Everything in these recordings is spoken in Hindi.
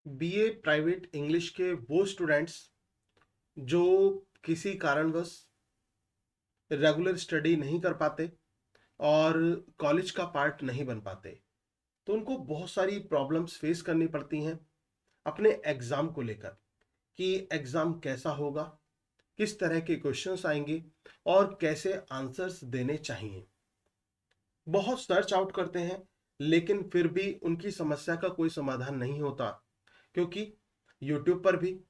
बीए प्राइवेट इंग्लिश के वो स्टूडेंट्स जो किसी कारणवश रेगुलर स्टडी नहीं कर पाते और कॉलेज का पार्ट नहीं बन पाते, तो उनको बहुत सारी प्रॉब्लम्स फेस करनी पड़ती हैं अपने एग्ज़ाम को लेकर कि एग्ज़ाम कैसा होगा, किस तरह के क्वेश्चंस आएंगे और कैसे आंसर्स देने चाहिए। बहुत सर्च आउट करते हैं, लेकिन फिर भी उनकी समस्या का कोई समाधान नहीं होता, क्योंकि यूट्यूब पर भी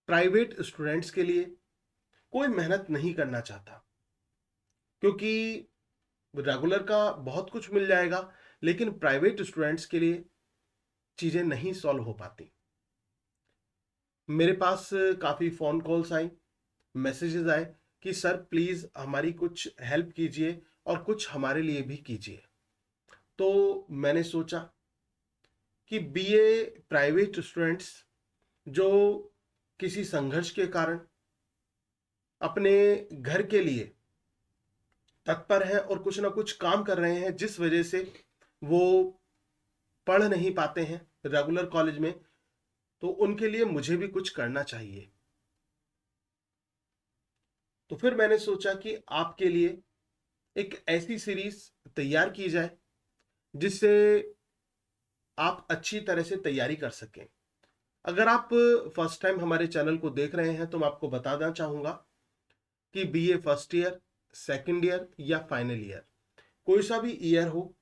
प्राइवेट स्टूडेंट्स के लिए कोई मेहनत नहीं करना चाहता, क्योंकि रेगुलर का बहुत कुछ मिल जाएगा, लेकिन प्राइवेट स्टूडेंट्स के लिए चीज़ें नहीं सॉल्व हो पाती। मेरे पास काफ़ी फ़ोन कॉल्स आई, मैसेजेस आए कि सर प्लीज़ हमारी कुछ हेल्प कीजिए और कुछ हमारे लिए भी कीजिए। तो मैंने सोचा कि बीए प्राइवेट स्टूडेंट्स जो किसी संघर्ष के कारण अपने घर के लिए तत्पर हैं और कुछ ना कुछ काम कर रहे हैं, जिस वजह से वो पढ़ नहीं पाते हैं रेगुलर कॉलेज में, तो उनके लिए मुझे भी कुछ करना चाहिए। तो फिर मैंने सोचा कि आपके लिए एक ऐसी सीरीज तैयार की जाए जिससे आप अच्छी तरह से तैयारी कर सकें। अगर आप फर्स्ट टाइम हमारे चैनल को देख रहे हैं तो मैं आपको बताना चाहूँगा कि BA first year, second year या फाइनल ईयर, कोई सा भी ईयर हो,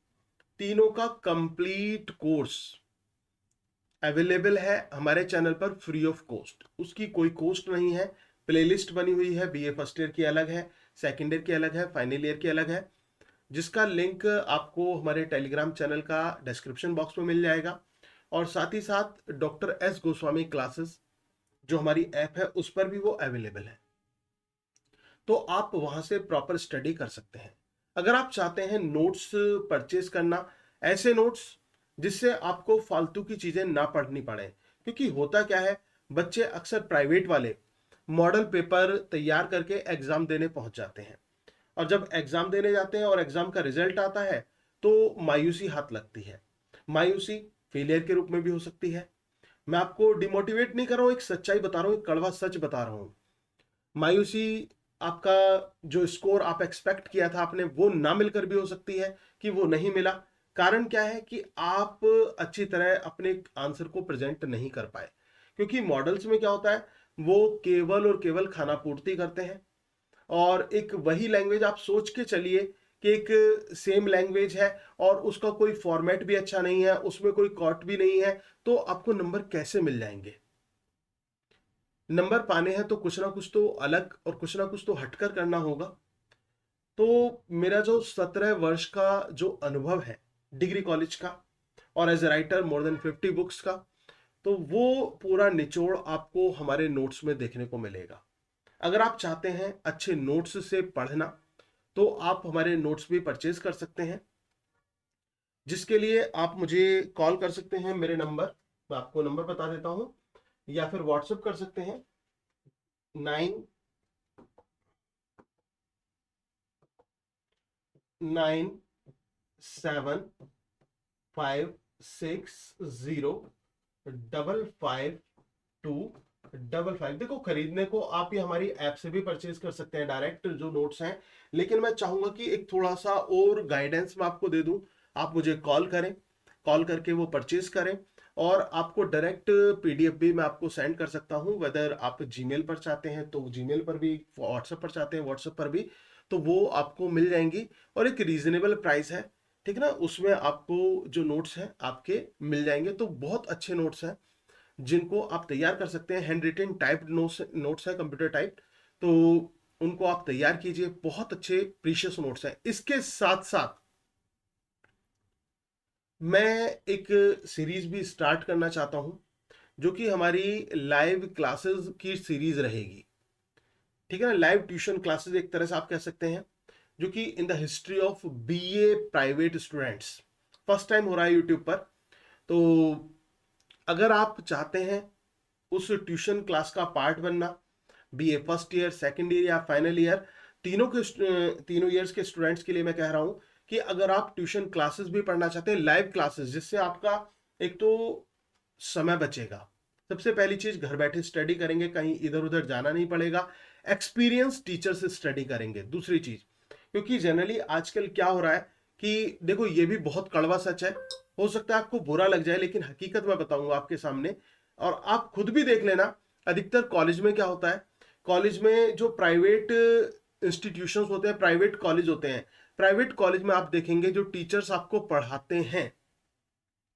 तीनों का कंप्लीट कोर्स अवेलेबल है हमारे चैनल पर फ्री ऑफ कॉस्ट। उसकी कोई कॉस्ट नहीं है। प्लेलिस्ट बनी हुई है, बीए फर्स्ट ईयर की अलग है, सेकंड ईयर की अलग है, फाइनल ईयर की अलग है, जिसका लिंक आपको हमारे टेलीग्राम चैनल का डिस्क्रिप्शन बॉक्स में मिल जाएगा। और साथ ही साथ डॉक्टर एस गोस्वामी क्लासेस जो हमारी ऐप है उस पर भी वो अवेलेबल है, तो आप वहां से प्रॉपर स्टडी कर सकते हैं। अगर आप चाहते हैं नोट्स परचेज करना, ऐसे नोट्स जिससे आपको फालतू की चीजें ना पढ़नी पड़े, क्योंकि होता क्या है, बच्चे अक्सर प्राइवेट वाले मॉडल पेपर तैयार करके एग्जाम देने पहुंच जाते हैं, और जब एग्जाम देने जाते हैं और एग्जाम का रिजल्ट आता है तो मायूसी हाथ लगती है। मायूसी फेलियर के रूप में भी हो सकती है। मैं आपको डिमोटिवेट नहीं कर रहा हूं, एक सच्चाई बता रहा हूं, एक कड़वा सच बता रहा हूं। मायूसी, आपका जो स्कोर आप एक्सपेक्ट किया था आपने वो ना मिलकर भी हो सकती है कि वो नहीं मिला। कारण क्या है कि आप अच्छी तरह अपने आंसर को प्रेजेंट नहीं कर पाए, क्योंकि मॉडल्स में क्या होता है, वो केवल और केवल खाना पूर्ति करते हैं। और एक वही लैंग्वेज आप सोच के चलिए कि एक सेम लैंग्वेज है और उसका कोई फॉर्मेट भी अच्छा नहीं है, उसमें कोई कॉट भी नहीं है, तो आपको नंबर कैसे मिल जाएंगे? नंबर पाने हैं तो कुछ ना कुछ तो अलग और कुछ ना कुछ तो हटकर करना होगा। तो मेरा जो 17 वर्ष का जो अनुभव है डिग्री कॉलेज का, और as a writer more than 50 books का, तो वो पूरा निचोड़ आपको हमारे नोट्स में देखने को मिलेगा। अगर आप चाहते हैं अच्छे नोट्स से पढ़ना, तो आप हमारे नोट्स भी परचेज कर सकते हैं, जिसके लिए आप मुझे कॉल कर सकते हैं। मेरे नंबर, मैं आपको नंबर बता देता हूँ, या फिर व्हाट्सएप कर सकते हैं। 997560555255। देखो, खरीदने को आप ये हमारी ऐप से भी परचेज कर सकते हैं डायरेक्ट जो नोट्स हैं, लेकिन मैं चाहूंगा कि एक थोड़ा सा और गाइडेंस मैं आपको दे दूं। आप मुझे कॉल करें, कॉल करके वो परचेज करें, और आपको डायरेक्ट पीडीएफ भी मैं आपको सेंड कर सकता हूं। वेदर आप जीमेल पर चाहते हैं तो जीमेल पर भी, व्हाट्सएप पर चाहते हैं व्हाट्सएप पर भी, तो वो आपको मिल जाएंगी। और एक रीजनेबल प्राइस है, ठीक ना, उसमें आपको जो नोट्स हैं आपके मिल जाएंगे। तो बहुत अच्छे नोट्स हैं जिनको आप तैयार कर सकते हैं। Handwritten typed notes notes हैं, कंप्यूटर टाइप, तो उनको आप तैयार कीजिए। बहुत अच्छे प्रीशियस नोट्स हैं। इसके साथ साथ मैं एक सीरीज भी स्टार्ट करना चाहता हूं, जो कि हमारी लाइव क्लासेस की सीरीज रहेगी, ठीक है ना। लाइव ट्यूशन क्लासेस एक तरह से आप कह सकते हैं, जो कि in the history of BA private students first time हो रहा है यूट्यूब पर। तो अगर आप चाहते हैं उस ट्यूशन क्लास का पार्ट बनना, BA first year, second year या फाइनल ईयर, तीनों ईयर्स के स्टूडेंट्स के लिए मैं कह रहा हूं कि अगर आप ट्यूशन क्लासेस भी पढ़ना चाहते हैं, लाइव क्लासेस, जिससे आपका एक तो समय बचेगा। सबसे पहली चीज, घर बैठे स्टडी करेंगे, कहीं इधर उधर जाना नहीं पड़ेगा, एक्सपीरियंस टीचर से स्टडी करेंगे। दूसरी चीज, क्योंकि जनरली आजकल क्या हो रहा है कि देखो, ये भी बहुत कड़वा सच है, हो सकता है आपको बुरा लग जाए, लेकिन हकीकत मैं बताऊंगा आपके सामने, और आप खुद भी देख लेना। अधिकतर कॉलेज में क्या होता है, कॉलेज में जो प्राइवेट इंस्टीट्यूशंस होते हैं, प्राइवेट कॉलेज होते हैं, प्राइवेट कॉलेज में आप देखेंगे जो टीचर्स आपको पढ़ाते हैं,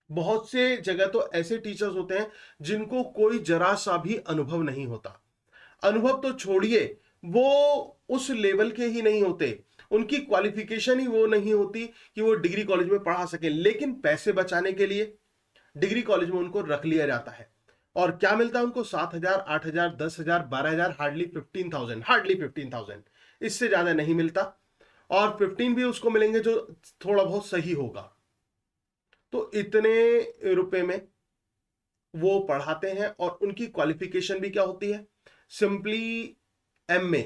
बहुत से जगह तो ऐसे टीचर्स होते हैं जिनको कोई जरा सा भी अनुभव नहीं होता। अनुभव तो छोड़िए, वो उस लेवल के ही नहीं होते, उनकी क्वालिफिकेशन ही वो नहीं होती कि वो डिग्री कॉलेज में पढ़ा सके, लेकिन पैसे बचाने के लिए डिग्री कॉलेज में उनको रख लिया जाता है। और क्या मिलता है उनको? 7,000, 8,000, 10,000, 12,000, हार्डली 15,000, इससे ज्यादा नहीं मिलता। और 15 भी उसको मिलेंगे जो थोड़ा बहुत सही होगा। तो इतने रुपए में वो पढ़ाते हैं, और उनकी क्वालिफिकेशन भी क्या होती है? सिंपली एमए,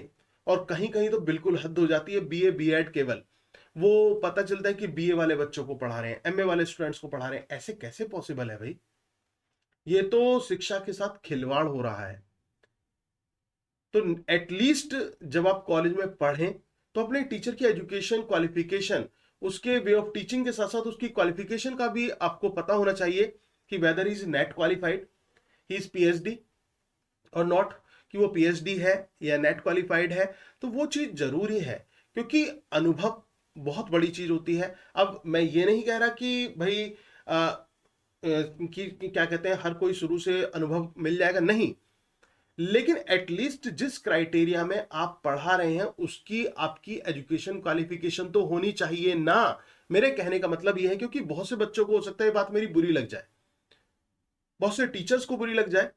और कहीं कहीं तो बिल्कुल हद हो जाती है बीए बीएड केवल। वो पता चलता है कि बीए वाले बच्चों को पढ़ा रहे हैं, एमए वाले स्टूडेंट्स को पढ़ा रहे हैं। ऐसे कैसे पॉसिबल है भाई? ये तो शिक्षा के साथ खिलवाड़ हो रहा है। तो एटलीस्ट जब आप कॉलेज में पढ़ें तो अपने टीचर की एजुकेशन क्वालिफिकेशन, उसके वे ऑफ टीचिंग के साथ साथ उसकी क्वालिफिकेशन का भी आपको पता होना चाहिए कि whether is NET qualified, he is PhD और नॉट, कि वो पीएचडी है या नेट क्वालिफाइड है। तो वो चीज जरूरी है, क्योंकि अनुभव बहुत बड़ी चीज होती है। अब मैं ये नहीं कह रहा कि भाई कि क्या कहते हैं, हर कोई शुरू से अनुभव मिल जाएगा, नहीं, लेकिन एटलीस्ट जिस क्राइटेरिया में आप पढ़ा रहे हैं उसकी आपकी एजुकेशन क्वालिफिकेशन तो होनी चाहिए ना। मेरे कहने का मतलब यह है, क्योंकि बहुत से बच्चों को हो सकता है ये बात मेरी बुरी लग जाए, बहुत से टीचर्स को बुरी लग जाए,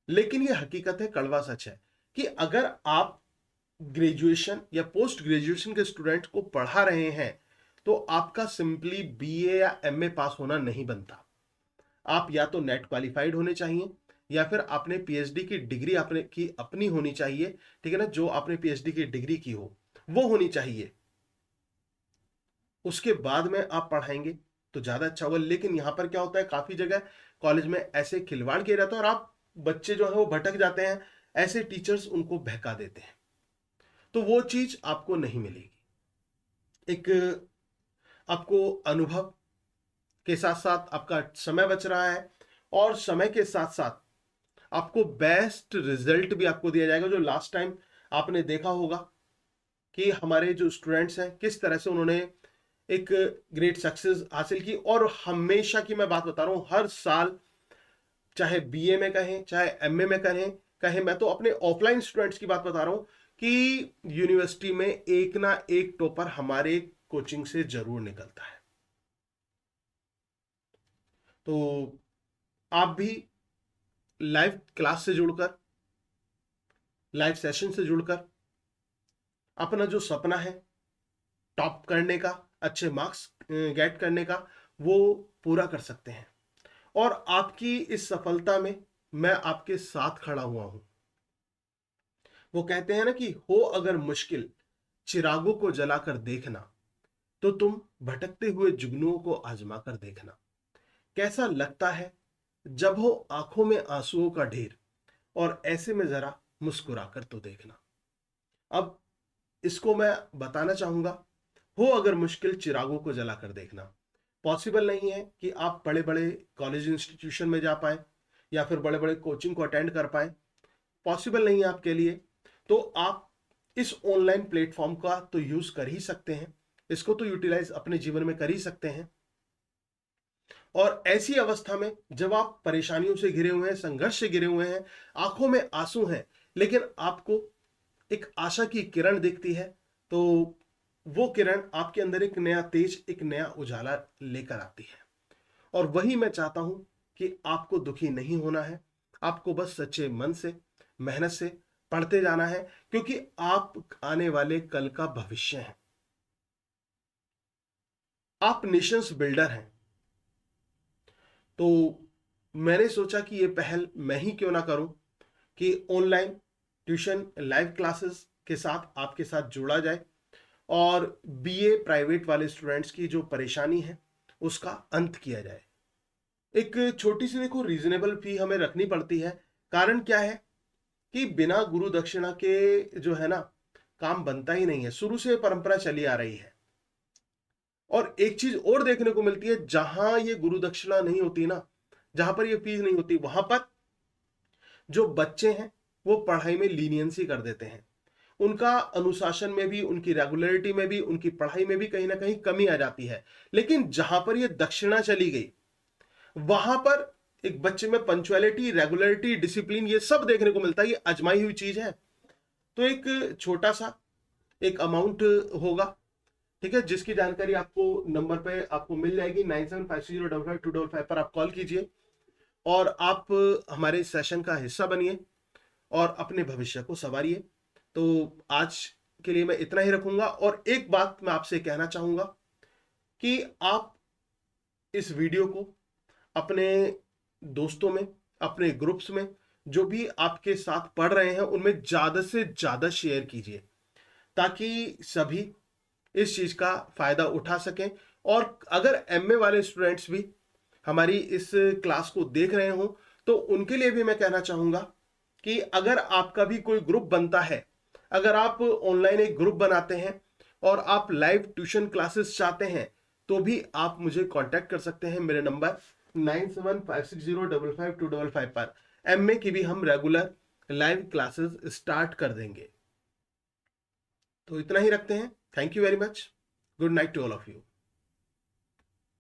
लेकिन ये हकीकत है, कड़वा सच है कि अगर आप ग्रेजुएशन या पोस्ट ग्रेजुएशन के स्टूडेंट को पढ़ा रहे हैं तो आपका सिंपली बीए या एमए पास होना नहीं बनता। आप या तो नेट क्वालिफाइड होने चाहिए, या फिर आपने पीएचडी की डिग्री आपने की अपनी होनी चाहिए, ठीक है ना, जो आपने पीएचडी की डिग्री की हो वो होनी चाहिए। उसके बाद में आप पढ़ाएंगे तो ज्यादा अच्छा होगा। लेकिन यहां पर क्या होता है, काफी जगह कॉलेज में ऐसे खिलवाड़ किया जाता है, और आप बच्चे जो है वो भटक जाते हैं, ऐसे टीचर्स उनको बहका देते हैं, तो वो चीज आपको नहीं मिलेगी। एक आपको अनुभव के साथ साथ आपका समय बच रहा है, और समय के साथ साथ आपको बेस्ट रिजल्ट भी आपको दिया जाएगा। जो लास्ट टाइम आपने देखा होगा कि हमारे जो स्टूडेंट्स हैं किस तरह से उन्होंने एक ग्रेट सक्सेस हासिल की, और हमेशा की मैं बात बता रहा हूं, हर साल, चाहे बीए में कहें चाहे एमए में कहें मैं तो अपने ऑफलाइन स्टूडेंट्स की बात बता रहा हूं कि यूनिवर्सिटी में एक ना एक टॉपर हमारे कोचिंग से जरूर निकलता है। तो आप भी लाइव क्लास से जुड़कर, लाइव सेशन से जुड़कर अपना जो सपना है टॉप करने का, अच्छे मार्क्स गेट करने का, वो पूरा कर सकते हैं। और आपकी इस सफलता में मैं आपके साथ खड़ा हुआ हूं। वो कहते हैं ना कि हो अगर मुश्किल चिरागों को जलाकर देखना, तो तुम भटकते हुए जुगनुओं को आजमा कर देखना। कैसा लगता है जब हो आंखों में आंसुओं का ढेर, और ऐसे में जरा मुस्कुराकर तो देखना। अब इसको मैं बताना चाहूंगा, हो अगर मुश्किल चिरागों को जलाकर देखना, पॉसिबल नहीं है कि आप बड़े बड़े कॉलेज इंस्टीट्यूशन में जा पाए या फिर बड़े बड़े कोचिंग को अटेंड कर पाए, पॉसिबल नहीं है आपके लिए। तो आप इस ऑनलाइन प्लेटफॉर्म का तो यूज कर ही सकते हैं, इसको तो यूटिलाइज अपने जीवन में कर ही सकते हैं। और ऐसी अवस्था में जब आप परेशानियों से घिरे हुए हैं, संघर्ष से घिरे हुए हैं, आंखों में आंसू हैं, लेकिन आपको एक आशा की किरण दिखती है, तो वो किरण आपके अंदर एक नया तेज, एक नया उजाला लेकर आती है। और वही मैं चाहता हूं कि आपको दुखी नहीं होना है, आपको बस सच्चे मन से, मेहनत से पढ़ते जाना है, क्योंकि आप आने वाले कल का भविष्य हैं। आप नेशंस बिल्डर हैं। तो मैंने सोचा कि ये पहल मैं ही क्यों ना करूं कि ऑनलाइन ट्यूशन लाइव क्लासेस के साथ आपके साथ जोड़ा जाए, और बीए प्राइवेट वाले स्टूडेंट्स की जो परेशानी है उसका अंत किया जाए। एक छोटी सी देखो रीजनेबल फी हमें रखनी पड़ती है। कारण क्या है कि बिना गुरु दक्षिणा के जो है ना काम बनता ही नहीं है, शुरू से परंपरा चली आ रही है। और एक चीज और देखने को मिलती है, जहां ये गुरु दक्षिणा नहीं होती ना, जहां पर ये फीस नहीं होती, वहां पर जो बच्चे हैं वो पढ़ाई में लीनियंसी कर देते हैं। उनका अनुशासन में भी, उनकी रेगुलरिटी में भी, उनकी पढ़ाई में भी कहीं ना कहीं कमी आ जाती है। लेकिन जहां पर ये दक्षिणा चली गई, वहां पर एक बच्चे में पंचुअलिटी, रेगुलरिटी, डिसिप्लिन, ये सब देखने को मिलता है। ये आजमाई हुई चीज है। तो एक छोटा सा एक अमाउंट होगा, ठीक है, जिसकी जानकारी आपको नंबर पे आपको मिल जाएगी। 9756055255 पर आप कॉल कीजिए और आप हमारे सेशन का हिस्सा बनिए और अपने भविष्य को संवारिए। तो आज के लिए मैं इतना ही रखूंगा। और एक बात मैं आपसे कहना चाहूंगा कि आप इस वीडियो को अपने दोस्तों में, अपने ग्रुप्स में, जो भी आपके साथ पढ़ रहे हैं उनमें ज्यादा से ज्यादा शेयर कीजिए, ताकि सभी इस चीज का फायदा उठा सकें। और अगर एमए वाले स्टूडेंट्स भी हमारी इस क्लास को देख रहे हो तो उनके लिए भी मैं कहना चाहूंगा कि अगर आपका भी कोई ग्रुप बनता है, अगर आप ऑनलाइन एक ग्रुप बनाते हैं और आप लाइव ट्यूशन क्लासेस चाहते हैं, तो भी आप मुझे कांटेक्ट कर सकते हैं। मेरे नंबर 9756055255 पर। एमए की भी हम रेगुलर लाइव क्लासेस स्टार्ट कर देंगे। तो इतना ही रखते हैं। Thank you very much. Good night to all of you.